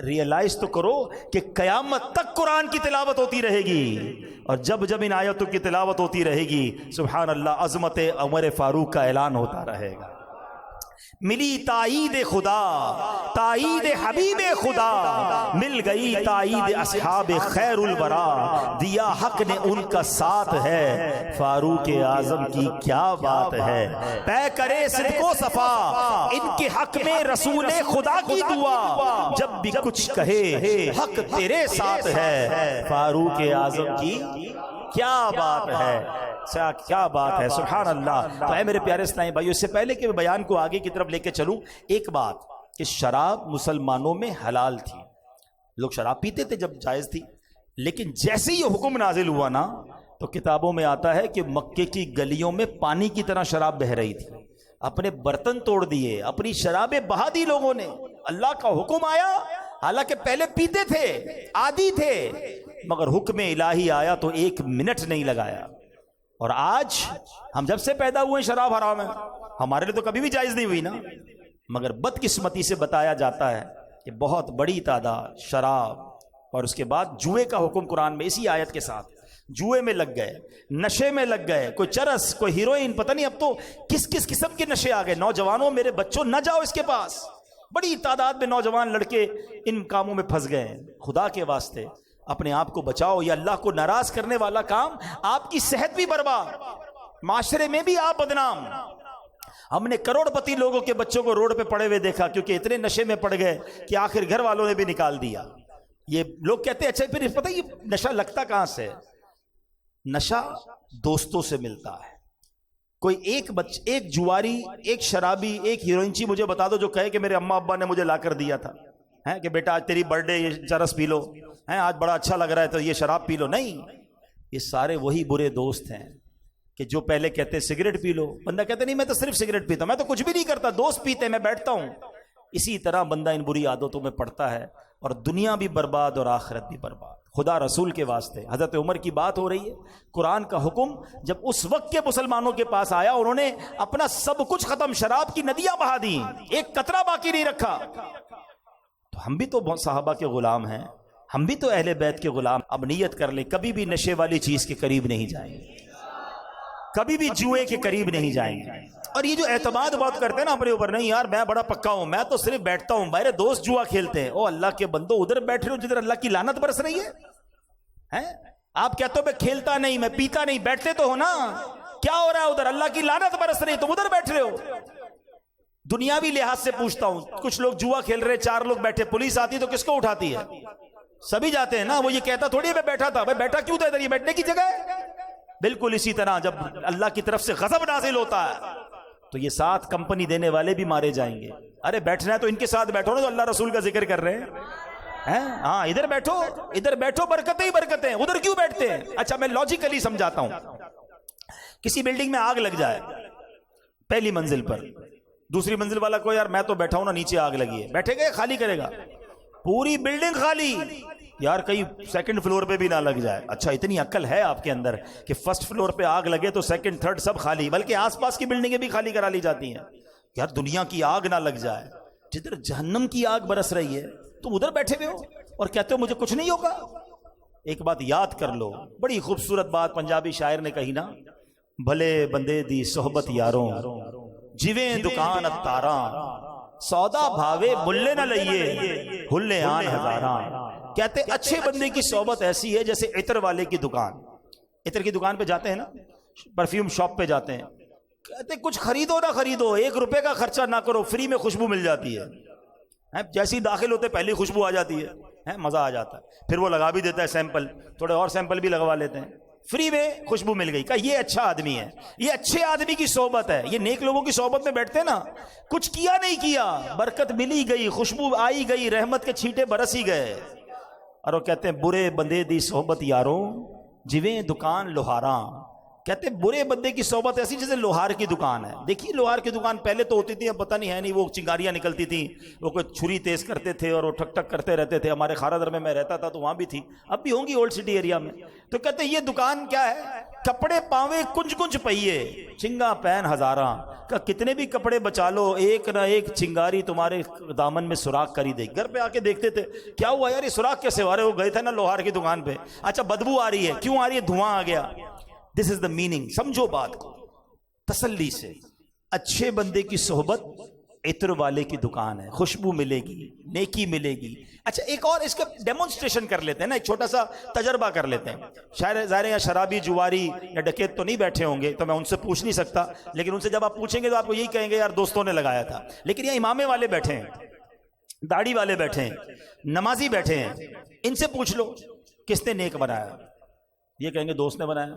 ریئلائز تو کرو کہ قیامت تک قرآن کی تلاوت ہوتی رہے گی، اور جب جب ان آیتوں کی تلاوت ہوتی رہے گی سبحان اللہ عظمت عمر فاروق کا اعلان ہوتا رہے گا. ملی تائید خدا، تائید حبیب خدا، مل گئی تائید اصحاب خیر الورا، دیا حق نے ان کا ساتھ ہے، فاروق اعظم کی کیا بات ہے. طے کرے صدق و صفا ان کے حق میں رسول خدا کی دعا، جب بھی کچھ کہے حق تیرے ساتھ ہے، فاروق اعظم کی کیا بات ہے، کیا بات ہے. سبحان اللہ. تو اے میرے پیارے اسلامی بھائیو، اس سے پہلے کہ میں بیان کو آگے کی طرف لے کے چلوں، ایک بات کہ شراب مسلمانوں میں حلال تھی، لوگ شراب پیتے تھے جب جائز تھی. لیکن جیسے یہ حکم نازل ہوا نا تو کتابوں میں آتا ہے کہ مکے کی گلیوں میں پانی کی طرح شراب بہہ رہی تھی. اپنے برتن توڑ دیے، اپنی شرابیں بہا دی لوگوں نے. اللہ کا حکم آیا، حالانکہ پہلے پیتے تھے، عادی تھے، مگر حکم الہی آیا تو 1 منٹ نہیں لگایا. اور آج ہم جب سے پیدا ہوئے شراب حرام ہے، ہمارے لیے تو کبھی بھی جائز نہیں ہوئی نا، مگر بدقسمتی سے بتایا جاتا ہے کہ بہت بڑی تعداد شراب اور اس کے بعد جوئے کا حکم قرآن میں اسی آیت کے ساتھ جوئے میں لگ گئے، نشے میں لگ گئے. کوئی چرس، کوئی ہیروئن، پتہ نہیں اب تو کس کس قسم کے نشے آ گئے. نوجوانوں، میرے بچوں نہ جاؤ اس کے پاس. بڑی تعداد میں نوجوان لڑکے ان کاموں میں پھنس گئے ہیں. خدا کے واسطے اپنے آپ کو بچاؤ. یہ اللہ کو ناراض کرنے والا کام، آپ کی صحت بھی برباد، معاشرے میں بھی آپ بدنام. ہم نے کروڑ پتی لوگوں کے بچوں کو روڈ پہ پڑے ہوئے دیکھا کیونکہ اتنے نشے میں پڑ گئے کہ آخر گھر والوں نے بھی نکال دیا. یہ لوگ کہتے ہیں اچھا پھر پتہ یہ نشہ لگتا کہاں سے؟ نشہ دوستوں سے ملتا ہے. کوئی ایک جواری، ایک شرابی، ایک ہیروئنچی مجھے بتا دو جو کہے کہ میرے اماں ابا نے مجھے لا کر دیا تھا کہ بیٹا آج تیری برتھ ڈے، یہ چرس پی لو، آج بڑا اچھا لگ رہا ہے تو یہ شراب پی لو. نہیں، یہ سارے وہی برے دوست ہیں کہ جو پہلے کہتے سگریٹ پی لو، بندہ کہتا نہیں میں تو صرف سگریٹ پیتا ہوں، میں تو کچھ بھی نہیں کرتا، دوست پیتے ہیں میں بیٹھتا ہوں. اسی طرح بندہ ان بری عادتوں میں پڑتا ہے اور دنیا بھی برباد اور آخرت بھی برباد. خدا رسول کے واسطے حضرت عمر کی بات ہو رہی ہے، قرآن کا حکم جب اس وقت کے مسلمانوں کے پاس آیا، انہوں نے اپنا سب کچھ ختم، شراب کی ندیاں بہا دی، ایک قطرہ باقی نہیں رکھا. تو ہم بھی تو صحابہ کے غلام ہیں، ہم بھی تو اہل بیت کے غلام. اب نیت کر لیں کبھی بھی نشے والی چیز کے قریب نہیں جائیں گے، کبھی بھی جوئے کے قریب نہیں جائیں گے. اور یہ جو اعتماد بات کرتے ہیں نا اپنے اوپر، نہیں یار میں بڑا پکا ہوں، میں تو صرف بیٹھتا ہوں، میرے دوست جوا کھیلتے ہیں. او اللہ کے بندو، ادھر بیٹھ رہے ہو جدھر اللہ کی لعنت برس رہی ہے. آپ کہتے ہو میں کھیلتا نہیں، میں پیتا نہیں، بیٹھتے تو ہو نا، کیا ہو رہا ہے ادھر؟ اللہ کی لعنت برس رہی، تم ادھر بیٹھ رہے ہو. دنیاوی لحاظ سے پوچھتا ہوں، کچھ لوگ جوا کھیل رہے، 4 لوگ بیٹھے، پولیس آتی تو کس کو اٹھاتی ہے؟ سبھی جاتے ہیں نا. وہ یہ کہتا تھوڑی میں بیٹھا تھا، میں بیٹھا کیوں تھا ادھر؟ یہ بیٹھنے کی جگہ ہے. بالکل اسی طرح جب اللہ کی طرف سے غضب نازل ہوتا ہے تو یہ ساتھ کمپنی دینے والے بھی مارے جائیں گے. ارے بیٹھنا ہے تو ان کے ساتھ بیٹھو نا، جو اللہ رسول کا ذکر کر رہے ہیں. ہاں ادھر بیٹھو، برکتیں ہی برکتیں، ادھر کیوں بیٹھتے ہیں؟ اچھا میں لاجیکلی سمجھاتا ہوں. کسی بلڈنگ میں آگ لگ جائے پہلی منزل پر، دوسری منزل والا کو یار میں تو بیٹھا ہوں نا، نیچے آگ لگی ہے، بیٹھے گا خالی کرے گا؟ پوری بلڈنگ خالی. یار کہیں سیکنڈ فلور پہ بھی نہ لگ جائے. اچھا اتنی عقل ہے آپ کے اندر کہ فرسٹ فلور پہ آگ لگے تو سیکنڈ تھرڈ سب خالی، بلکہ آس پاس کی بلڈنگیں بھی خالی کرا لی جاتی ہیں. یار دنیا کی آگ نہ لگ جائے، جدھر جہنم کی آگ برس رہی ہے تم ادھر بیٹھے ہوئے ہو اور کہتے ہو مجھے کچھ نہیں ہوگا. ایک بات یاد کر لو، بڑی خوبصورت بات پنجابی شاعر نے کہی نا، بھلے بندے دی صحبت یاروں، جویں دکان اتاراں، سودا بھاوے ملے نہ لئیے، ہلے آن ہزاراں. کہتے اچھے بندے کی صحبت ایسی ہے جیسے عطر والے کی دکان. عطر کی دکان پہ جاتے ہیں نا، پرفیوم شاپ پہ جاتے ہیں، کہتے کچھ خریدو نہ خریدو، 1 روپے کا خرچہ نہ کرو، فری میں خوشبو مل جاتی ہے. جیسی داخل ہوتے پہلی خوشبو آ جاتی ہے، مزہ آ جاتا ہے. پھر وہ لگا بھی دیتا ہے سیمپل، تھوڑے اور سیمپل بھی لگوا لیتے ہیں، فری میں خوشبو مل گئی. کہ یہ اچھا آدمی ہے، یہ اچھے آدمی کی صحبت ہے. یہ نیک لوگوں کی صحبت میں بیٹھتے نا، کچھ کیا نہیں کیا، برکت ملی گئی، خوشبو آئی گئی، رحمت کے چھینٹے برس ہی گئے. اور وہ کہتے ہیں برے بندے دی صحبت یاروں، جویں دکان لوہاراں. کہتے ہیں برے بندے کی صحبت ایسی جیسے لوہار کی دکان ہے. دیکھیے لوہار کی دکان پہلے تو ہوتی تھی، اب پتہ نہیں ہے نہیں، وہ چنگاریاں نکلتی تھیں، وہ کوئی چھری تیز کرتے تھے اور وہ ٹھک ٹھک کرتے رہتے تھے. ہمارے خارا در میں رہتا تھا تو وہاں بھی تھی، اب بھی ہوں گی اولڈ سٹی ایریا میں. تو کہتے ہیں یہ دکان کیا ہے، کپڑے پاوے کنج کنج پہیے، چنگا پین ہزاراں. کہ کتنے بھی کپڑے بچا لو، ایک نہ ایک چنگاری تمہارے دامن میں سوراخ کر ہی دے گی. گھر پہ آ کے دیکھتے تھے کیا ہوا یار، یہ سوراخ کیسے ہوا رہے؟ وہ گئے تھے نا لوہار کی دکان پہ. اچھا بدبو آ رہی ہے، کیوں آ رہی ہے؟ دھواں آ گیا. دس از دا میننگ. سمجھو بات کو تسلی سے. اچھے بندے کی صحبت عطر والے کی دکان ہے، خوشبو ملے گی، نیکی ملے گی. اچھا ایک اور اس کا ڈیمونسٹریشن کر لیتے ہیں نا، ایک چھوٹا سا تجربہ کر لیتے ہیں. شاید ظاہر یا شرابی جواری یا ڈکیت تو نہیں بیٹھے ہوں گے تو میں ان سے پوچھ نہیں سکتا، لیکن ان سے جب آپ پوچھیں گے تو آپ کو یہی کہیں گے یار دوستوں نے لگایا تھا. لیکن یہ امامے والے بیٹھے ہیں، داڑھی والے بیٹھے ہیں، نمازی بیٹھے ہیں، ان سے پوچھ لو کس نے نیک بنایا؟ یہ کہیں گے دوست نے بنایا.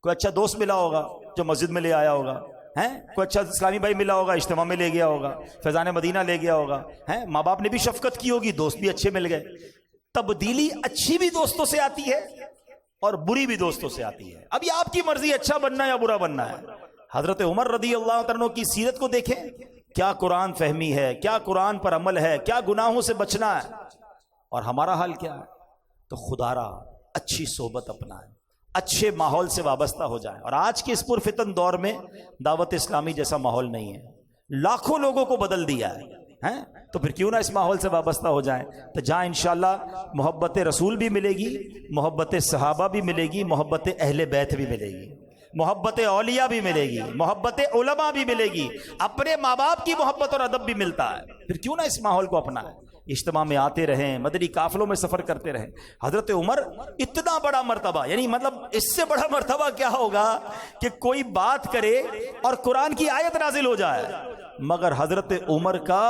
کوئی اچھا دوست ملا ہوگا جو مسجد میں لے آیا ہوگا، کوئی اچھا اسلامی بھائی ملا ہوگا، اجتماع میں لے گیا ہوگا، فیضان مدینہ لے گیا ہوگا، ماں باپ نے بھی شفقت کی ہوگی، دوست بھی اچھے مل گئے. تبدیلی اچھی بھی دوستوں سے آتی ہے اور بری بھی دوستوں سے آتی ہے. اب یہ آپ کی مرضی اچھا بننا یا برا بننا ہے. حضرت عمر رضی اللہ عنہ کی سیرت کو دیکھیں، کیا قرآن فہمی ہے، کیا قرآن پر عمل ہے، کیا گناہوں سے بچنا ہے. اور ہمارا حال کیا ہے؟ تو خدا را اچھی صحبت اپنائیں، اچھے ماحول سے وابستہ ہو جائیں. اور آج کے اس پرفتن دور میں دعوت اسلامی جیسا ماحول نہیں ہے، لاکھوں لوگوں کو بدل دیا ہے. تو پھر کیوں نہ اس ماحول سے وابستہ ہو جائیں. تو جہاں انشاءاللہ محبت رسول بھی ملے گی، محبت صحابہ بھی ملے گی، محبت اہل بیت بھی ملے گی، محبت اولیاء بھی ملے گی، محبت علماء بھی ملے گی، اپنے ماں باپ کی محبت اور ادب بھی ملتا ہے. پھر کیوں نہ اس ماحول کو اپنائیں، اجتماع میں آتے رہیں، مدنی قافلوں میں سفر کرتے رہیں. حضرت عمر اتنا بڑا مرتبہ، یعنی مطلب اس سے بڑا مرتبہ کیا ہوگا کہ کوئی بات کرے اور قرآن کی آیت نازل ہو جائے، مگر حضرت عمر کا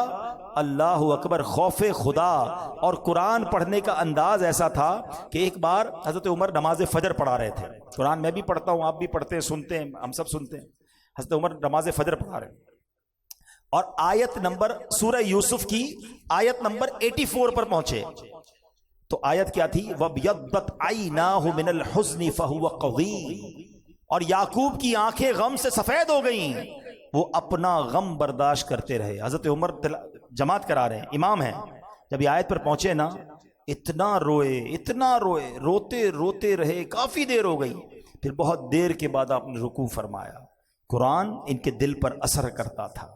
اللہ اکبر، خوف خدا اور قرآن پڑھنے کا انداز ایسا تھا کہ ایک بار حضرت عمر نماز فجر پڑھا رہے تھے. قرآن میں بھی پڑھتا ہوں، آپ بھی پڑھتے ہیں، سنتے ہیں، ہم سب سنتے ہیں. حضرت عمر نماز فجر پڑھا رہے ہیں اور آیت نمبر سورہ یوسف کی آیت نمبر 84 پر پہنچے. تو آیت کیا تھی؟ وَبْيَضَّتْ عَيْنَاهُ مِنَ الْحُزْنِ فَهُوَ قَضِيمٌ. اور یعقوب کی آنکھیں غم سے سفید ہو گئیں، وہ اپنا غم برداشت کرتے رہے. حضرت عمر جماعت کرا رہے ہیں، امام ہیں. جب یہ آیت پر پہنچے نا، اتنا روئے، روتے روتے رہے، کافی دیر ہو گئی. پھر بہت دیر کے بعد آپ نے رکوع فرمایا. قرآن ان کے دل پر اثر کرتا تھا.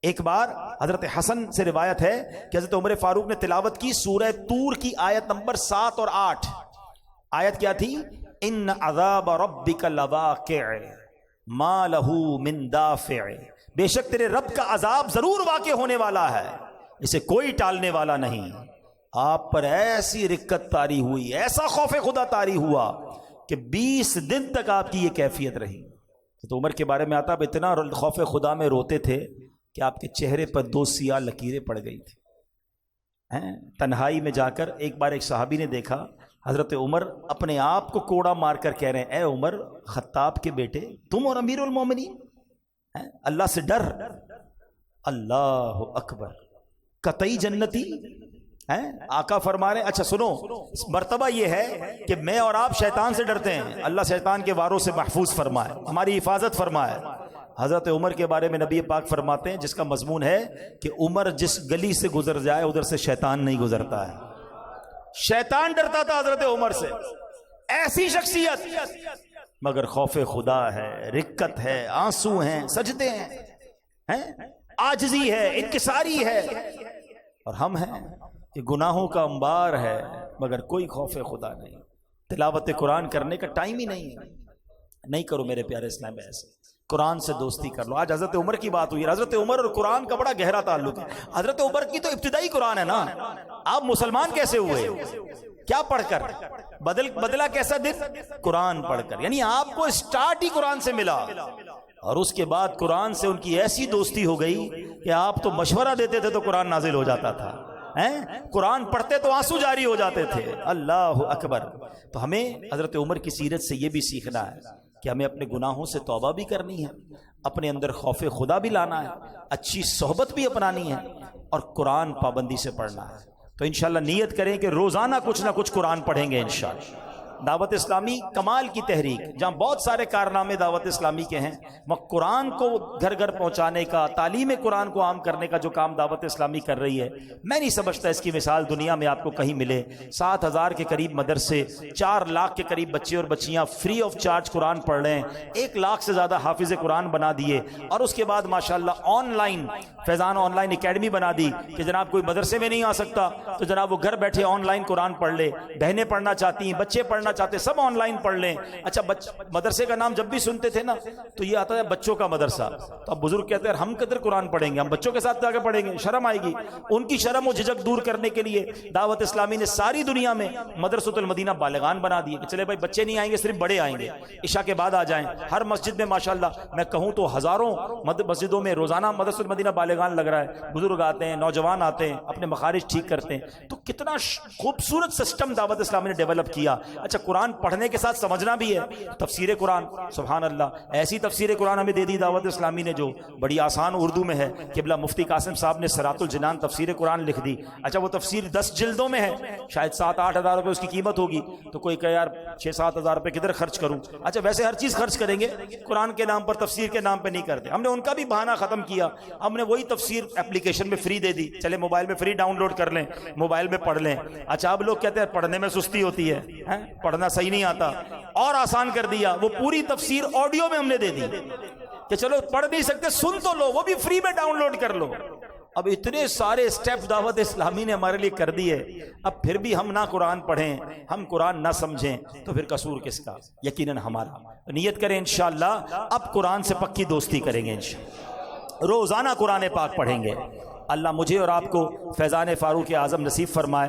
ایک بار حضرت حسن سے روایت ہے کہ حضرت عمر فاروق نے تلاوت کی سورہ طور کی آیت نمبر 7 اور 8. آیت کیا تھی؟ ان عذاب ربک لواقع ما لہ من دافع. بے شک تیرے رب کا عذاب ضرور واقع ہونے والا ہے، اسے کوئی ٹالنے والا نہیں. آپ پر ایسی رکت طاری ہوئی، ایسا خوف خدا طاری ہوا کہ 20 دن تک آپ کی یہ کیفیت رہی. تو عمر کے بارے میں آتا، اب اتنا خوف خدا میں روتے تھے کہ آپ کے چہرے پر 2 سیاہ لکیریں پڑ گئی تھی. تنہائی میں جا کر ایک بار ایک صحابی نے دیکھا حضرت عمر اپنے آپ کو کوڑا مار کر کہہ رہے ہیں، اے عمر خطاب کے بیٹے، تم اور امیر المومنین، اللہ سے ڈر. اللہ اکبر، قطعی جنتی. آقا فرما رہے ہیں اچھا سنو، مرتبہ یہ ہے کہ میں اور آپ شیطان سے ڈرتے ہیں، اللہ شیطان کے واروں سے محفوظ فرمائے، ہماری حفاظت فرمائے. حضرت عمر کے بارے میں نبی پاک فرماتے ہیں جس کا مضمون ہے کہ عمر جس گلی سے گزر جائے ادھر سے شیطان نہیں گزرتا ہے. شیطان ڈرتا تھا حضرت عمر سے، ایسی شخصیت، مگر خوف خدا ہے، رکت ہے، آنسو ہیں، سجدے ہیں، عاجزی ہے، انکساری ہے. اور ہم ہیں کہ گناہوں کا انبار ہے مگر کوئی خوف خدا نہیں. تلاوت قرآن کرنے کا ٹائم ہی نہیں ہے. نہیں کرو میرے پیارے اسلام میں ایسے، قرآن سے دوستی کر لو. آج حضرت عمر کی بات ہوئی، حضرت عمر اور قرآن کا بڑا گہرا تعلق ہے. حضرت عمر کی تو ابتدائی قرآن ہے نا. آپ مسلمان کیسے ہوئے؟ کیا پڑھ کر؟ بدلا کیسا دن؟ قرآن پڑھ کر. یعنی آپ کو سٹارٹ ہی قرآن سے ملا، اور اس کے بعد قرآن سے ان کی ایسی دوستی ہو گئی کہ آپ تو مشورہ دیتے تھے تو قرآن نازل ہو جاتا تھا، قرآن پڑھتے تو آنسو جاری ہو جاتے تھے. اللہ اکبر. تو ہمیں حضرت عمر کی سیرت سے یہ بھی سیکھنا ہے کہ ہمیں اپنے گناہوں سے توبہ بھی کرنی ہے، اپنے اندر خوف خدا بھی لانا ہے، اچھی صحبت بھی اپنانی ہے، اور قرآن پابندی سے پڑھنا ہے. تو انشاءاللہ نیت کریں کہ روزانہ کچھ نہ کچھ قرآن پڑھیں گے انشاءاللہ. دعوت اسلامی کمال کی تحریک، جہاں بہت سارے کارنامے دعوت اسلامی کے ہیں، وہاں قرآن کو گھر گھر پہنچانے کا، تعلیم قرآن کو عام کرنے کا جو کام دعوت اسلامی کر رہی ہے، میں نہیں سمجھتا اس کی مثال دنیا میں آپ کو کہیں ملے. 7,000 کے قریب مدرسے، 4 لاکھ کے قریب بچے اور بچیاں فری آف چارج قرآن پڑھ رہے ہیں، 1 لاکھ سے زیادہ حافظ قرآن بنا دیے. اور اس کے بعد ماشاءاللہ on line Faizan on line academy بنا دی کہ جناب کوئی مدرسے میں نہیں آ سکتا تو جناب وہ گھر بیٹھے آن لائن قرآن پڑھ لے. بہنیں پڑھنا چاہتی ہیں، بچے پڑھنا چاہتے، سب آن لائن پڑھ لیں. اچھا مدرسے کا نام جب بھی سنتے تھے نا تو یہ آتا ہے بچوں کا مدرسہ. تو اب بزرگ کہتے ہیں ہم کدھر قرآن پڑھیں گے، ہم بچوں کے ساتھ جا کے پڑھیں گے، شرم آئے گی. ان کی شرم و جھجک دور کرنے کے لیے دعوت اسلامی نے ساری دنیا میں مدرسۃ المدینہ بالغان بنا دیے کہ چلے بھائی بچے نہیں آئیں گے، صرف بڑے آئیں گے، عشاء کے بعد آ جائیں. ہر مسجد میں ماشاءاللہ میں کہوں تو ہزاروں مسجدوں میں روزانہ مدرسۃ المدینہ بالغان لگ رہا ہے. بزرگ آتے ہیں، نوجوان آتے ہیں، اپنے مخارج ٹھیک کرتے ہیں. تو کتنا خوبصورت سسٹم دعوت اسلامی نے ڈیولپ کیا. اچھا قرآن پڑھنے کے ساتھ سمجھنا بھی ہے. تفسیر قرآن، سبحان اللہ، ایسی تفسیر قرآن ہمیں دے دی دعوت اسلامی نے جو بڑی آسان اردو میں ہے. قبلہ مفتی قاسم صاحب نے صراط الجنان تفسیر قرآن لکھ دی. اچھا وہ تفسیر 10 جلدوں میں ہے، شاید 7-8 ہزار روپے اس کی قیمت ہوگی. تو کوئی کہے یار 6-7 ہزار روپے کدھر خرچ کروں. اچھا ویسے ہر چیز خرچ کریں گے، قرآن کے نام پر تفسیر کے نام پہ نہیں کرتے. ہم نے ان کا بھی بہانہ ختم کیا، ہم نے وہی تفسیر اپلیکیشن میں فری دے دی. چلے موبائل میں فری ڈاؤن لوڈ کر لیں، موبائل میں پڑھ لیں. اچھا اب لوگ کہتے ہیں پڑھنے میں سستی ہوتی ہے، پڑھنا صحیح نہیں آتا، اور آسان کر دیا. وہ پوری تفسیر آڈیو میں ہم نے دے دی کہ چلو پڑھ نہیں سکتے سن تو لو، وہ بھی فری میں ڈاؤن لوڈ کر لو. اب اتنے سارے سٹیپ دعوت اسلامی نے ہمارے لیے کر دیے، اب پھر بھی ہم نہ قرآن پڑھیں، ہم قرآن نہ سمجھیں تو پھر قصور کس کا؟ یقیناً ہمارا. نیت کریں انشاءاللہ اب قرآن سے پکی دوستی کریں گے انشاءاللہ، روزانہ قرآن پاک پڑھیں گے. اللہ مجھے اور آپ کو فیضان فاروق اعظم نصیب فرمائے.